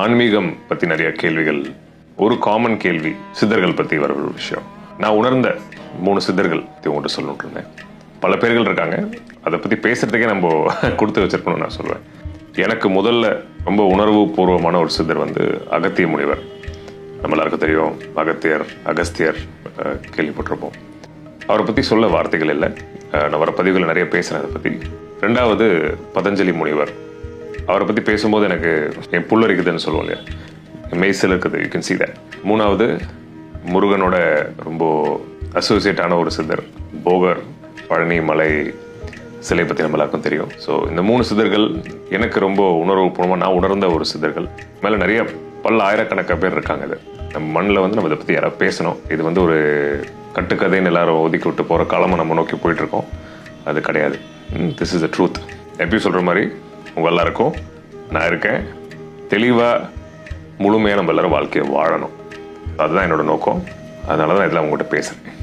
ஆன்மீகம் பற்றி நிறைய கேள்விகள். ஒரு காமன் கேள்வி சித்தர்கள் பற்றி வர ஒரு விஷயம். நான் உணர்ந்த 3 சித்தர்கள் உங்கள்கிட்ட சொல்லணும்னு இருந்தேன். பல பேர்கள் இருக்காங்க, அதை பற்றி பேசுறதுக்கே நம்ம கொடுத்து வச்சிருக்கணும்னு நான் சொல்லுவேன். எனக்கு முதல்ல ரொம்ப உணர்வு பூர்வமான ஒரு சித்தர் அகத்திய முனிவர். நம்ம எல்லாருக்கும் தெரியும், அகஸ்தியர் கேள்விப்பட்டிருப்போம். அவரை பற்றி சொல்ல வார்த்தைகள் இல்லை. நான் வர பதிவுகளை நிறைய பேசுகிறேன் அதை பற்றி. 2வது பதஞ்சலி முனிவர். அவரை பற்றி பேசும்போது எனக்கு என் புல்லரிக்குதுன்னு சொல்லுவோம் இல்லையா, மெய்சில் இருக்குது, யூ கேன் see that. 3வது முருகனோட ரொம்ப அசோசியேட்டான ஒரு சித்தர் போகர், பழனி மலை சிலை பற்றி நம்ம எல்லாருக்கும் தெரியும். ஸோ இந்த 3 சித்தர்கள் எனக்கு ரொம்ப உணர்வுபூர்வமாக நான் உணர்ந்த ஒரு சித்தர்கள். மேலே நிறைய பல ஆயிரக்கணக்கான பேர் இருக்காங்க. இது நம்ம மண்ணில் நம்ம இதை பற்றி யாராவது பேசணும். இது ஒரு கட்டுக்கதைன்னு எல்லாரும் ஒதுக்கி விட்டு போகிற காலமாக நம்ம நோக்கி போயிட்டுருக்கோம். அது கிடையாது. This is the truth. எப்படி சொல்கிற மாதிரி உங்கள் எல்லாருக்கும் நான் இருக்கேன். தெளிவாக முழுமையாக நம்ம எல்லாரும் வாழ்க்கையை வாழணும். அதுதான் என்னோட நோக்கம். அதனால தான் இதெல்லாம் உங்கள்கிட்ட பேசுகிறேன்.